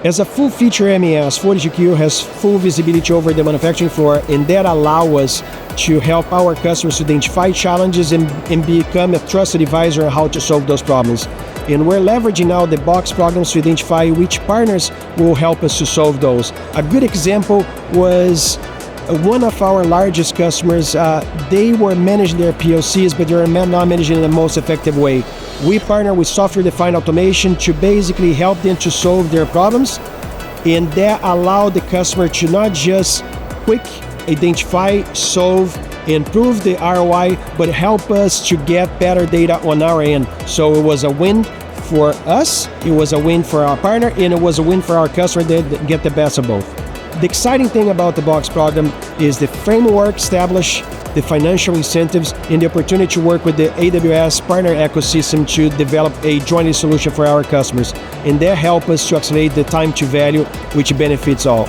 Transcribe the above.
As a full-feature MES, FortiGQ has full visibility over the manufacturing floor, and that allows us to help our customers identify challenges and become a trusted advisor on how to solve those problems. And we're leveraging now the Box programs to identify which partners will help us to solve those. A good example was one of our largest customers. They were managing their POCs, but they were not managing in the most effective way. We partner with software-defined automation to basically help them to solve their problems, and that allowed the customer to not just quick identify, solve, improve the ROI, but help us to get better data on our end. So it was a win for us, it was a win for our partner, and it was a win for our customer that get the best of both. The exciting thing about the Box program is the framework established, the financial incentives, and the opportunity to work with the AWS partner ecosystem to develop a joint solution for our customers. And that helps us to accelerate the time to value, which benefits all.